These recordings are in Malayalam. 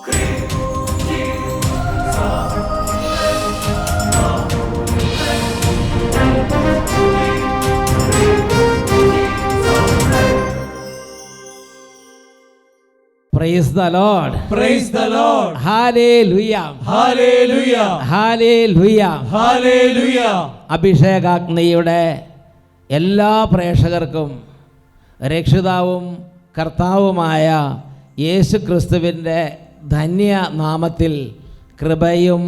Praise the Lord. Praise the Lord. Hallelujah. Hallelujah. Hallelujah. Hallelujah. അഭിഷേകാഗ്നിയുടെ എല്ലാ പ്രേക്ഷകർക്കും രക്ഷിതാവും കർത്താവുമായ യേശു ക്രിസ്തുവിൻ്റെ ധന്യനാമത്തിൽ കൃപയും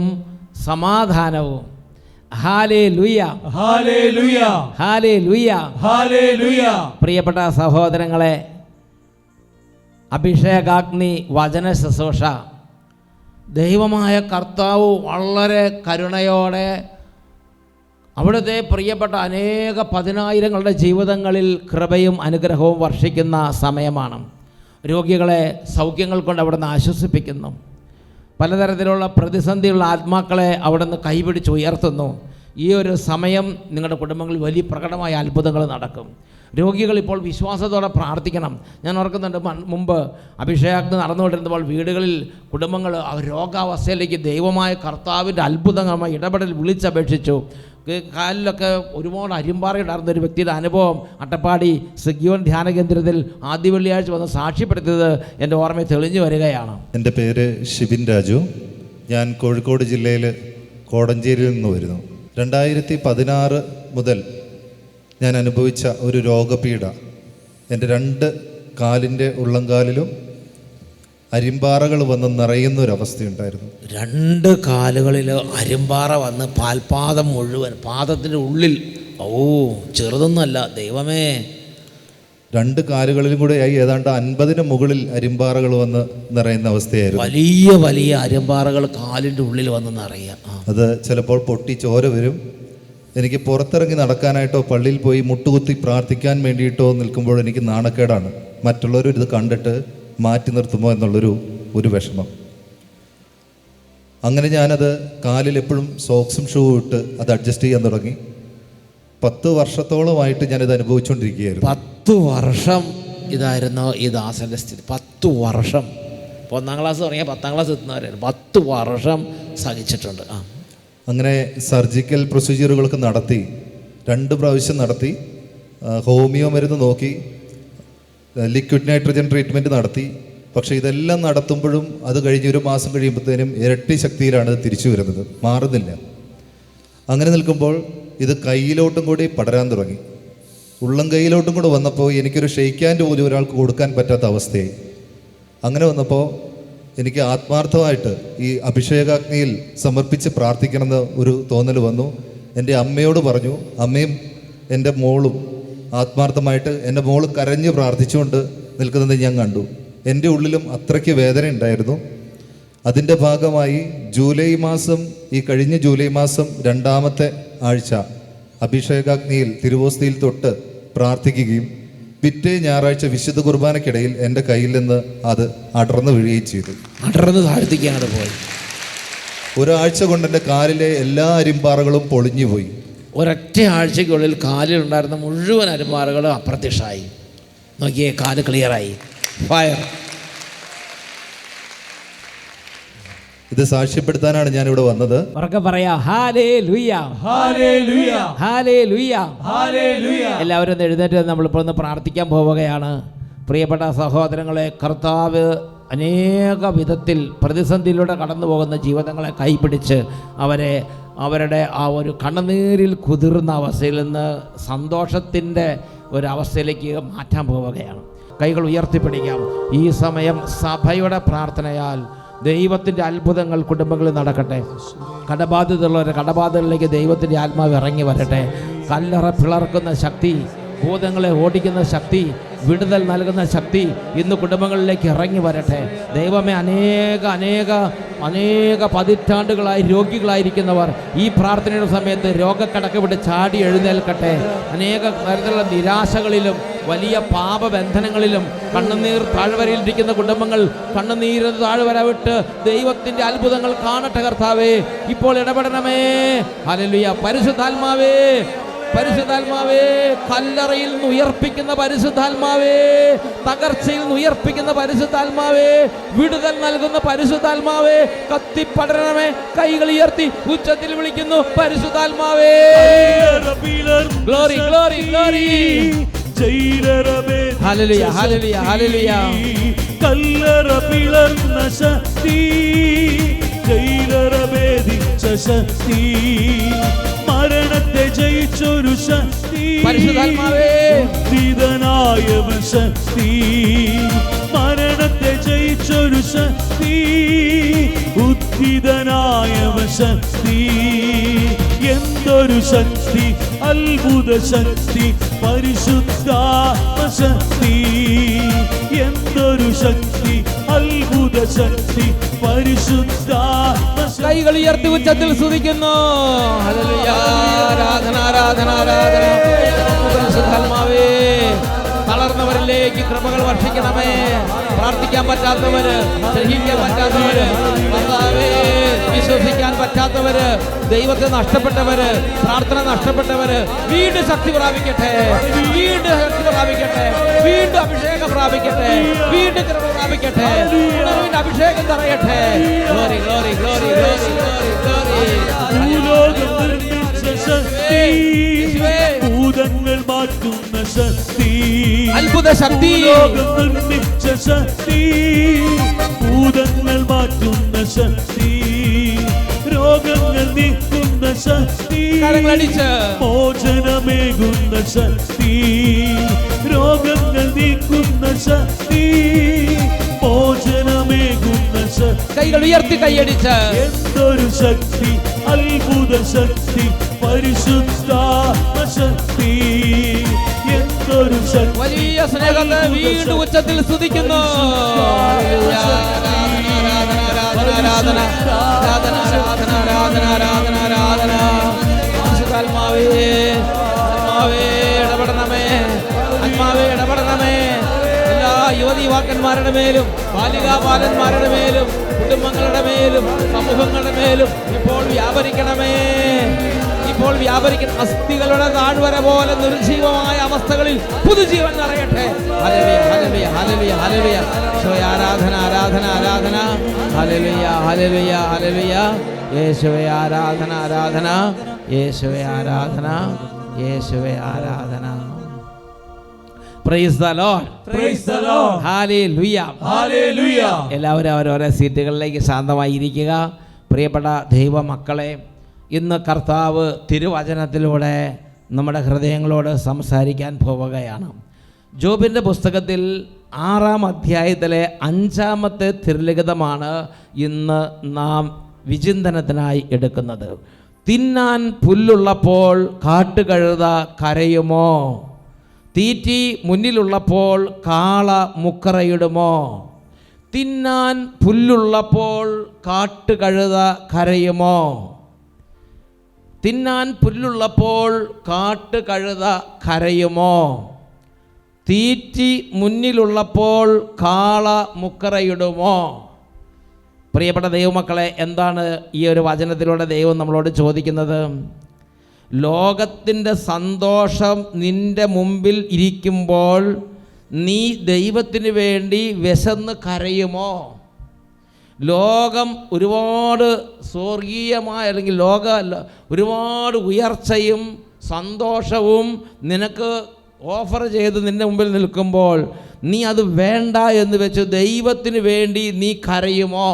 സമാധാനവും. ഹല്ലേലൂയ. ഹല്ലേലൂയ. ഹല്ലേലൂയ. ഹല്ലേലൂയ. പ്രിയപ്പെട്ട സഹോദരങ്ങളെ, അഭിഷേകാഗ്നി വചന ശുശ്രൂഷ ദൈവമായ കർത്താവ് വളരെ കരുണയോടെ അവിടുത്തെ പ്രിയപ്പെട്ട അനേക പതിനായിരങ്ങളുടെ ജീവിതങ്ങളിൽ കൃപയും അനുഗ്രഹവും വർഷിക്കുന്ന സമയമാണ്. രോഗികളെ സൗഖ്യങ്ങൾ കൊണ്ട് അവിടുന്ന് ആശ്വസിപ്പിക്കുന്നു. പലതരത്തിലുള്ള പ്രതിസന്ധിയുള്ള ആത്മാക്കളെ അവിടുന്ന് കൈപിടിച്ച് ഉയർത്തുന്നു. ഈ ഒരു സമയം നിങ്ങളുടെ കുടുംബങ്ങളിൽ വലിയ പ്രകടമായ അത്ഭുതങ്ങൾ നടക്കും. രോഗികൾ ഇപ്പോൾ വിശ്വാസത്തോടെ പ്രാർത്ഥിക്കണം. ഞാൻ ഓർക്കുന്നുണ്ട്, മുമ്പ് അഭിഷേകാഗ്നി നടന്നുകൊണ്ടിരുന്നപ്പോൾ വീടുകളിൽ കുടുംബങ്ങൾ രോഗാവസ്ഥയിലേക്ക് ദൈവമായ കർത്താവിൻ്റെ അത്ഭുതകരമായ ഇടപെടൽ വിളിച്ചപേക്ഷിച്ചു. കാലിലൊക്കെ ഒരുപാട് അരിമ്പാറയുണ്ടായിരുന്ന ഒരു വ്യക്തിയുടെ അനുഭവം അട്ടപ്പാടി സിഗ്യോൻ ധ്യാന കേന്ദ്രത്തിൽ ആദ്യ വെള്ളിയാഴ്ച വന്ന് സാക്ഷ്യപ്പെടുത്തിയത് എൻ്റെ ഓർമ്മയിൽ തെളിഞ്ഞു വരികയാണ്. എൻ്റെ പേര് ഷിബിൻ രാജു. ഞാൻ കോഴിക്കോട് ജില്ലയിൽ കോടഞ്ചേരിയിൽ നിന്ന് വരുന്നു. 2016 മുതൽ ഞാൻ അനുഭവിച്ച ഒരു രോഗപീഠ, എൻ്റെ 2 കാലിൻ്റെ ഉള്ളംകാലിലും അരിമ്പാറകൾ വന്ന് നിറയുന്നൊരവസ്ഥയുണ്ടായിരുന്നു. 2 കാലുകളിൽ അരിമ്പാറ വന്ന് പാൽപാദം മുഴുവൻ, പാദത്തിൻ്റെ ഉള്ളിൽ. ചെറുതൊന്നുമല്ല ദൈവമേ. 2 കാലുകളിലും കൂടെ ആയി ഏതാണ്ട് 50-ന് മുകളിൽ അരിമ്പാറകൾ വന്ന് നിറയുന്ന അവസ്ഥയായിരുന്നു. വലിയ വലിയ അരിമ്പാറകൾ കാലിൻ്റെ ഉള്ളിൽ വന്ന് നിറയുക. അത് ചിലപ്പോൾ പൊട്ടി ചോര വരും. എനിക്ക് പുറത്തിറങ്ങി നടക്കാനായിട്ടോ പള്ളിയിൽ പോയി മുട്ടുകുത്തി പ്രാർത്ഥിക്കാൻ വേണ്ടിയിട്ടോ നിൽക്കുമ്പോൾ എനിക്ക് നാണക്കേടാണ്. മറ്റുള്ളവർ ഇത് കണ്ടിട്ട് മാറ്റി നിർത്തുമോ എന്നുള്ളൊരു വിഷമം. അങ്ങനെ ഞാനത് കാലിൽ എപ്പോഴും സോക്സും ഷൂ ഇട്ട് അത് അഡ്ജസ്റ്റ് ചെയ്യാൻ തുടങ്ങി. 10 വർഷത്തോളമായിട്ട് ഞാനിത് അനുഭവിച്ചുകൊണ്ടിരിക്കുകയായിരുന്നു. 10 വർഷം ഇതായിരുന്നു ഈ ദാസൻ്റെ സ്ഥിതി. 10 വർഷം. 1ാം ക്ലാസ് തുടങ്ങിയാൽ 10ാം ക്ലാസ് എത്തുന്നവരായിരുന്നു. 10 വർഷം സഹിച്ചിട്ടുണ്ട്. അങ്ങനെ സർജിക്കൽ പ്രൊസീജിയറുകളൊക്കെ നടത്തി, 2 പ്രാവശ്യം നടത്തി. ഹോമിയോ മരുന്ന് നോക്കി, ലിക്വിഡ് നൈട്രജൻ ട്രീറ്റ്മെൻറ്റ് നടത്തി. പക്ഷേ ഇതെല്ലാം നടത്തുമ്പോഴും അത് കഴിഞ്ഞ് 1 മാസം കഴിയുമ്പോഴത്തേനും ഇരട്ടി ശക്തിയിലാണ് ഇത് തിരിച്ചു വരുന്നത്, മാറുന്നില്ല. അങ്ങനെ നിൽക്കുമ്പോൾ ഇത് കയ്യിലോട്ടും കൂടി പടരാൻ തുടങ്ങി. ഉള്ളം കൈയിലോട്ടും കൂടെ വന്നപ്പോൾ എനിക്കൊരു ഷെയ്ക്ക് ഹാൻഡ് പോലും ഒരാൾക്ക് കൊടുക്കാൻ പറ്റാത്ത അവസ്ഥയായി. അങ്ങനെ വന്നപ്പോൾ എനിക്ക് ആത്മാർത്ഥമായിട്ട് ഈ അഭിഷേകാഗ്നിയിൽ സമർപ്പിച്ച് പ്രാർത്ഥിക്കണമെന്ന് ഒരു തോന്നൽ വന്നു. എൻ്റെ അമ്മയോട് പറഞ്ഞു. അമ്മയും എൻ്റെ മോളും ആത്മാർത്ഥമായിട്ട് എൻ്റെ മോള് കരഞ്ഞ് പ്രാർത്ഥിച്ചുകൊണ്ട് നിൽക്കുന്നത് ഞാൻ കണ്ടു. എൻ്റെ ഉള്ളിലും അത്രയ്ക്ക് വേദന ഉണ്ടായിരുന്നു. അതിൻ്റെ ഭാഗമായി ഈ കഴിഞ്ഞ ജൂലൈ മാസം 2ാമത്തെ ആഴ്ച അഭിഷേകാഗ്നിയിൽ തിരുവോസ്തിയിൽ തൊട്ട് പ്രാർത്ഥിക്കുകയും പിറ്റേ ഞായറാഴ്ച വിശുദ്ധ കുർബാനയ്ക്കിടയിൽ എൻ്റെ കയ്യിൽ നിന്ന് അത് അടർന്നു വീഴുകയും ചെയ്തു. അടർന്ന് താഴ്ത്തിക്കാണ് പോയി. ഒരാഴ്ച കൊണ്ട് എൻ്റെ കാലിലെ എല്ലാ അരിമ്പാറകളും പൊളിഞ്ഞു പോയി. ഒരൊറ്റ ആഴ്ചയ്ക്കുള്ളിൽ കാലിലുണ്ടായിരുന്ന മുഴുവൻ അരിമ്പാറകളും അപ്രത്യക്ഷമായി. നോക്കിയേ, കാല് ക്ലിയറായി. ഫയർ. ഇത് സാക്ഷ്യപ്പെടുത്താനാണ് ഞാനിവിടെ വന്നത്. ഉറക്കെ പറയാ, ഹല്ലേലൂയ, ഹല്ലേലൂയ, ഹല്ലേലൂയ, ഹല്ലേലൂയ. എല്ലാവരും എഴുന്നേറ്റ് നമ്മളിപ്പോൾ ഒന്ന് പ്രാർത്ഥിക്കാൻ പോവുകയാണ്. പ്രിയപ്പെട്ട സഹോദരങ്ങളെ, കർത്താവ് അനേക വിധത്തിൽ പ്രതിസന്ധിയിലൂടെ കടന്നു പോകുന്ന ജീവിതങ്ങളെ കൈപിടിച്ച് അവരുടെ ആ ഒരു കണ്ണുനീരിൽ കുതിർന്ന അവസ്ഥയിൽ നിന്ന് സന്തോഷത്തിൻ്റെ ഒരവസ്ഥയിലേക്ക് മാറ്റാൻ പോവുകയാണ്. കൈകൾ ഉയർത്തിപ്പിടിക്കാം. ഈ സമയം സഭയുടെ പ്രാർത്ഥനയാൽ ദൈവത്തിൻ്റെ അത്ഭുതങ്ങൾ കുടുംബങ്ങളിൽ നടക്കട്ടെ. കടബാധ്യതയുള്ളവരുടെ കടബാധ്യതകളിലേക്ക് ദൈവത്തിൻ്റെ ആത്മാവ് ഇറങ്ങി വരട്ടെ. കല്ലറ പിളർക്കുന്ന ശക്തി, ഭൂതങ്ങളെ ഓടിക്കുന്ന ശക്തി, വിടുതൽ നൽകുന്ന ശക്തി ഇന്ന് കുടുംബങ്ങളിലേക്ക് ഇറങ്ങി വരട്ടെ. ദൈവമേ, അനേക പതിറ്റാണ്ടുകളായി രോഗികളായിരിക്കുന്നവർ ഈ പ്രാർത്ഥനയുടെ സമയത്ത് രോഗക്കടക്ക് വിട്ട് ചാടി എഴുന്നേൽക്കട്ടെ. അനേക തരത്തിലുള്ള നിരാശകളിലും വലിയ പാപബന്ധനങ്ങളിലും കണ്ണുനീർ താഴ്വരയിലിരിക്കുന്ന കുടുംബങ്ങൾ കണ്ണുനീര് താഴ്വര വിട്ട് ദൈവത്തിൻ്റെ അത്ഭുതങ്ങൾ കാണട്ടെ. കർത്താവേ, ഇപ്പോൾ ഇടപെടണമേ. ഹല്ലേലൂയ. പരിശുദ്ധാത്മാവേ, പരിശുദ്ധാത്മാവേ, കല്ലറയിൽ നിന്ന് ഉയർപ്പിക്കുന്ന പരിശുദ്ധാത്മാവേ, തകർച്ചയിൽ നിന്ന് ഉയർപ്പിക്കുന്ന പരിശുദ്ധാത്മാവേ, വിടുതൽ നൽകുന്ന പരിശുദ്ധാത്മാവേ, കത്തിപ്പടരണമേ. കൈകൾ ഉയർത്തി ഉച്ചത്തിൽ വിളിക്കുന്നു പരിശുദ്ധാത്മാവേ. Glory glory glory. Hallelujah hallelujah hallelujah. കല്ലറ പിളർന്ന ശക്തി, ജയിലറ ഭേദിച്ച ശക്തി, മരണത്തെ ജയിച്ചൊരു ശക്തി, പരിശുദ്ധാത്മാവേ, ഉദ്ധിതനായവൻ ശക്തി, മരണത്തെ ജയിച്ചൊരു ശക്തി, ഉദ്ധിതനായവൻ ശക്തി. എന്തൊരു ശക്തി, അത്ഭുത ശക്തി, പരിശുദ്ധാത്മ ശക്തി. എന്തൊരു ശക്തി, അത്ഭുത ശക്തി, പരിശുദ്ധാത്മ ശക്തി. കൈകൾ ഉയർത്തി ഉച്ചത്തിൽ സ്തുതിക്കുന്നു. ഹല്ലേലൂയ. ആരാധന ആരാധന ആരാധന. പരിശുദ്ധാത്മാവേ, തളർന്നവരിലേക്ക് കൃപകൾ വർഷിക്കണമേ. പ്രാർത്ഥിക്കാൻ പറ്റാത്തവര്, ഗ്രഹിക്കാൻ പറ്റാത്തവര്, കർത്താവേ, വിശ്വസിക്കാൻ പറ്റാത്തവര്, ദൈവത്തെ നഷ്ടപ്പെട്ടവര്, പ്രാർത്ഥന നഷ്ടപ്പെട്ടവര് വീണ്ടും ശക്തി പ്രാപിക്കട്ടെ, വീണ്ടും ശക്തി പ്രാപിക്കട്ടെ, വീണ്ടും അഭിഷേകം പ്രാപിക്കട്ടെ, വീണ്ടും കൃപ പ്രാപിക്കട്ടെ, ഉണർവിന്റെ അഭിഷേകം നിറയട്ടെ. Glory glory glory glory glory glory. ഭൂതങ്ങൾ മാറ്റുന്ന ശക്തി, അത്ഭുത ശക്തി, നിർമ്മിച്ച ശക്തി, ഭൂതങ്ങൾ മാറ്റുന്ന ശക്തി, രോഗങ്ങൾ നീക്കുന്ന ശക്തി, മോചനമേകുന്ന ശക്തി, രോഗങ്ങൾ നീക്കുന്ന ശക്തി, മോചനമേകുന്ന ശക്തി. കൈകൾ ഉയർത്തി കൈയടിച്ച്. എന്തൊരു ശക്തി, അത്ഭുത ശക്തി, പരിശുദ്ധാത്മ ശക്തി. എന്തൊരു ശക്തി, വലിയ സ്നേഹത്തെ വീണ്ടും ഉച്ചത്തിൽ സ്തുതിക്കുന്നു. ഇടപെടണമേ, ആത്മാവേ ഇടപെടണമേ. എല്ലാ യുവതി യുവാക്കന്മാരുടെ മേലും, ബാലികാ ബാലന്മാരുടെ മേലും, കുടുംബങ്ങളുടെ മേലും, സമൂഹങ്ങളുടെ മേലും ഇപ്പോൾ വ്യാപരിക്കണമേ. ഇപ്പോൾ വ്യാപരിക്കുന്ന അസ്ഥികളുടെ താഴ്വര പോലെ നിർജീവമായ അവസ്ഥകളിൽ പുതുജീവൻ നിറയട്ടെ. Hallelujah hallelujah hallelujah hallelujah. യേശുവേ ആരാധന ആരാധന ആരാധന. Hallelujah hallelujah hallelujah. യേശുവേ ആരാധന ആരാധന. യേശുവേ ആരാധന. യേശുവേ ആരാധന. Praise the Lord. Praise the Lord. Hallelujah hallelujah. എല്ലാവരും അവരവരുടെ സീറ്റുകളിലേക്ക് ശാന്തമായി ഇരിക്കുക. പ്രിയപ്പെട്ട ദൈവമക്കളെ, ഇന്ന് കർത്താവ് തിരുവചനത്തിലൂടെ നമ്മുടെ ഹൃദയങ്ങളോട് സംസാരിക്കാൻ പോവുകയാണ്. ജോബിൻ്റെ പുസ്തകത്തിൽ 6-ാം അധ്യായത്തിലെ 5-ാമത്തെ തിരുലിഖിതമാണ് ഇന്ന് നാം വിചിന്തനത്തിനായി എടുക്കുന്നത്. തിന്നാൻ പുല്ലുള്ളപ്പോൾ കാട്ടുകഴുത കരയുമോ? തീറ്റി മുന്നിലുള്ളപ്പോൾ കാള മുക്കറയിടുമോ? തിന്നാൻ പുല്ലുള്ളപ്പോൾ കാട്ടുകഴുത കരയുമോ? തിന്നാൻ പുല്ലുള്ളപ്പോൾ കാട്ടുകഴുത കരയുമോ? തീറ്റി മുന്നിലുള്ളപ്പോൾ കാള മുക്കറയിടുമോ? പ്രിയപ്പെട്ട ദൈവമക്കളെ, എന്താണ് ഈ ഒരു വചനത്തിലൂടെ ദൈവം നമ്മളോട് ചോദിക്കുന്നത്? ലോകത്തിൻ്റെ സന്തോഷം നിൻ്റെ മുമ്പിൽ ഇരിക്കുമ്പോൾ നീ ദൈവത്തിന് വേണ്ടി വിശന്ന് കരയുമോ? ലോകം ഒരുപാട് സ്വർഗീയമായ അല്ലെങ്കിൽ ഒരുപാട് ഉയർച്ചയും സന്തോഷവും നിനക്ക് ഓഫർ ചെയ്ത് നിൻ്റെ മുമ്പിൽ നിൽക്കുമ്പോൾ നീ അത് വേണ്ട എന്ന് വെച്ച് ദൈവത്തിന് വേണ്ടി നീ കരയുമോ?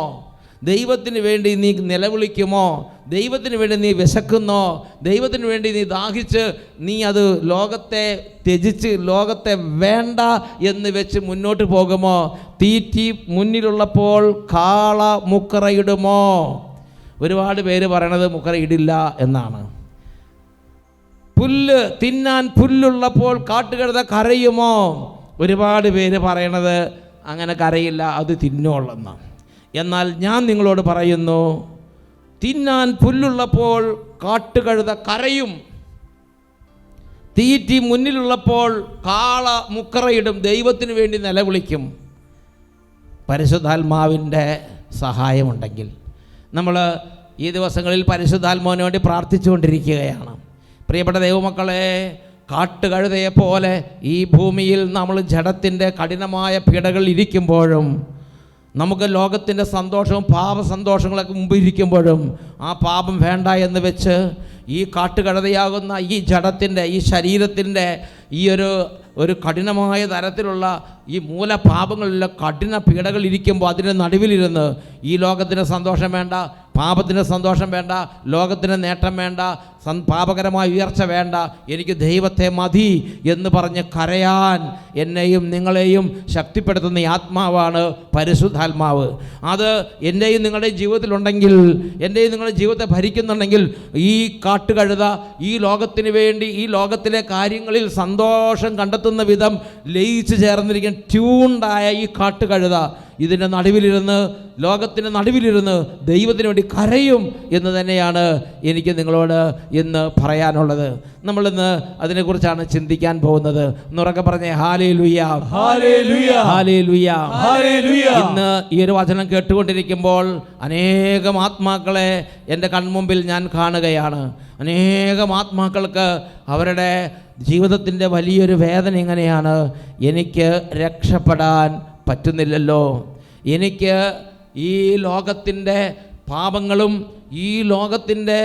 ദൈവത്തിന് വേണ്ടി നീ നിലവിളിക്കുമോ? ദൈവത്തിന് വേണ്ടി നീ വിശക്കുന്നോ? ദൈവത്തിന് വേണ്ടി നീ ദാഹിച്ച് നീ അത് ലോകത്തെ ത്യജിച്ച് ലോകത്തെ വേണ്ട എന്ന് വെച്ച് മുന്നോട്ട് പോകുമോ? തീറ്റി മുന്നിലുള്ളപ്പോൾ കാള മുക്കറയിടുമോ? ഒരുപാട് പേര് പറയണത് മുക്കറയിടില്ല എന്നാണ്. പുല്ല് തിന്നാൻ പുല്ലുള്ളപ്പോൾ കാട്ടുകഴുത കരയുമോ? ഒരുപാട് പേര് പറയണത് അങ്ങനെ കരയില്ല, അത് തിന്നോളെന്ന്. എന്നാൽ ഞാൻ നിങ്ങളോട് പറയുന്നു, തിന്നാൻ പുല്ലുള്ളപ്പോൾ കാട്ടുകഴുത കരയും, തീറ്റി മുന്നിലുള്ളപ്പോൾ കാള മുക്കറയിടും, ദൈവത്തിന് വേണ്ടി നിലവിളിക്കും. പരിശുദ്ധാത്മാവിൻ്റെ സഹായമുണ്ടെങ്കിൽ നമ്മൾ ഈ ദിവസങ്ങളിൽ പരിശുദ്ധാത്മാവിന് വേണ്ടി പ്രാർത്ഥിച്ചുകൊണ്ടിരിക്കുകയാണ്. പ്രിയപ്പെട്ട ദൈവമക്കളെ, കാട്ടുകഴുതയെപ്പോലെ ഈ ഭൂമിയിൽ നമ്മൾ ജഡത്തിൻ്റെ കഠിനമായ പീഡകൾ ഇരിക്കുമ്പോഴും, നമുക്ക് ലോകത്തിൻ്റെ സന്തോഷവും പാപസന്തോഷങ്ങളൊക്കെ മുമ്പ് ഇരിക്കുമ്പോഴും ആ പാപം വേണ്ട എന്ന് വെച്ച് ഈ കാട്ടുകഴുതയാകുന്ന ഈ ജഡത്തിൻ്റെ, ഈ ശരീരത്തിൻ്റെ ഈ ഒരു കഠിനമായ തരത്തിലുള്ള ഈ മൂലപാപങ്ങളിലുള്ള കഠിന പീഡകൾ ഇരിക്കുമ്പോൾ അതിൻ്റെ നടുവിലിരുന്ന് ഈ ലോകത്തിന് സന്തോഷം വേണ്ട, പാപത്തിന് സന്തോഷം വേണ്ട, ലോകത്തിന് നേട്ടം വേണ്ട, പാപകരമായ ഉയർച്ച വേണ്ട, എനിക്ക് ദൈവത്തെ മതി എന്ന് പറഞ്ഞ് കരയാൻ എന്നെയും നിങ്ങളെയും ശക്തിപ്പെടുത്തുന്ന ഈ ആത്മാവാണ് പരിശുദ്ധാത്മാവ്. അത് എൻ്റെയും നിങ്ങളുടെയും ജീവിതത്തിലുണ്ടെങ്കിൽ, എൻ്റെയും നിങ്ങളുടെ ജീവിതത്തെ ഭരിക്കുന്നുണ്ടെങ്കിൽ, ഈ കാട്ടുകഴുത ഈ ലോകത്തിന് വേണ്ടി ഈ ലോകത്തിലെ കാര്യങ്ങളിൽ സന്തോഷം കണ്ടെത്തുന്ന വിധം ലയിച്ചു ചേർന്നിരിക്കുന്ന ട്യൂണ്ടായ ഈ കാട്ടുകഴുത ഇതിൻ്റെ നടുവിലിരുന്ന്, ലോകത്തിൻ്റെ നടുവിലിരുന്ന് ദൈവത്തിന് വേണ്ടി കരയും എന്ന് തന്നെയാണ് എനിക്ക് നിങ്ങളോട് ഇന്ന് പറയാനുള്ളത്. നമ്മളിന്ന് അതിനെക്കുറിച്ചാണ് ചിന്തിക്കാൻ പോകുന്നത്. എന്നുറക്കെ പറഞ്ഞേ ഹല്ലേലൂയ, ഹല്ലേലൂയ, ഹല്ലേലൂയ, ഹല്ലേലൂയ. ഇന്ന് ഈ ഒരു വചനം കേട്ടുകൊണ്ടിരിക്കുമ്പോൾ അനേകം ആത്മാക്കളെ എൻ്റെ കൺമുമ്പിൽ ഞാൻ കാണുകയാണ്. അനേകം ആത്മാക്കൾക്ക് അവരുടെ ജീവിതത്തിൻ്റെ വലിയൊരു വേദന എങ്ങനെയാണ്, എനിക്ക് രക്ഷപ്പെടാൻ പറ്റുന്നില്ലല്ലോ, എനിക്ക് ഈ ലോകത്തിൻ്റെ പാപങ്ങളും ഈ ലോകത്തിൻ്റെ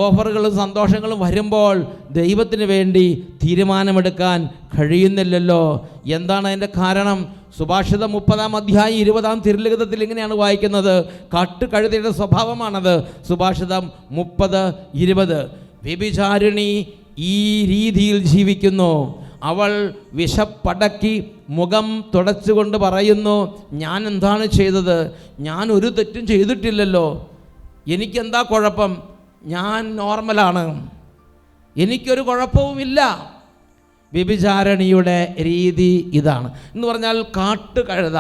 ഓഫറുകളും സന്തോഷങ്ങളും വരുമ്പോൾ ദൈവത്തിന് വേണ്ടി തീരുമാനമെടുക്കാൻ കഴിയുന്നില്ലല്ലോ. എന്താണ് അതിൻ്റെ കാരണം? സുഭാഷിതം 30-20 തിരുലിഖിതത്തിൽ ഇങ്ങനെയാണ് വായിക്കുന്നത്. കാട്ടുകഴുതയുടെ സ്വഭാവമാണത്. സുഭാഷിതം 30-20. വ്യഭിചാരിണി ഈ രീതിയിൽ ജീവിക്കുന്നു. അവൾ വിശപ്പടക്കി മുഖം തുടച്ചുകൊണ്ട് പറയുന്നു, ഞാൻ എന്താണ് ചെയ്തത്? ഞാൻ ഒരു തെറ്റും ചെയ്തിട്ടില്ലല്ലോ, എനിക്കെന്താ കുഴപ്പം? ഞാൻ നോർമലാണ്, എനിക്കൊരു കുഴപ്പവുമില്ല. വ്യഭിചാരിണിയുടെ രീതി ഇതാണ് എന്ന് പറഞ്ഞാൽ കാട്ടുകഴുത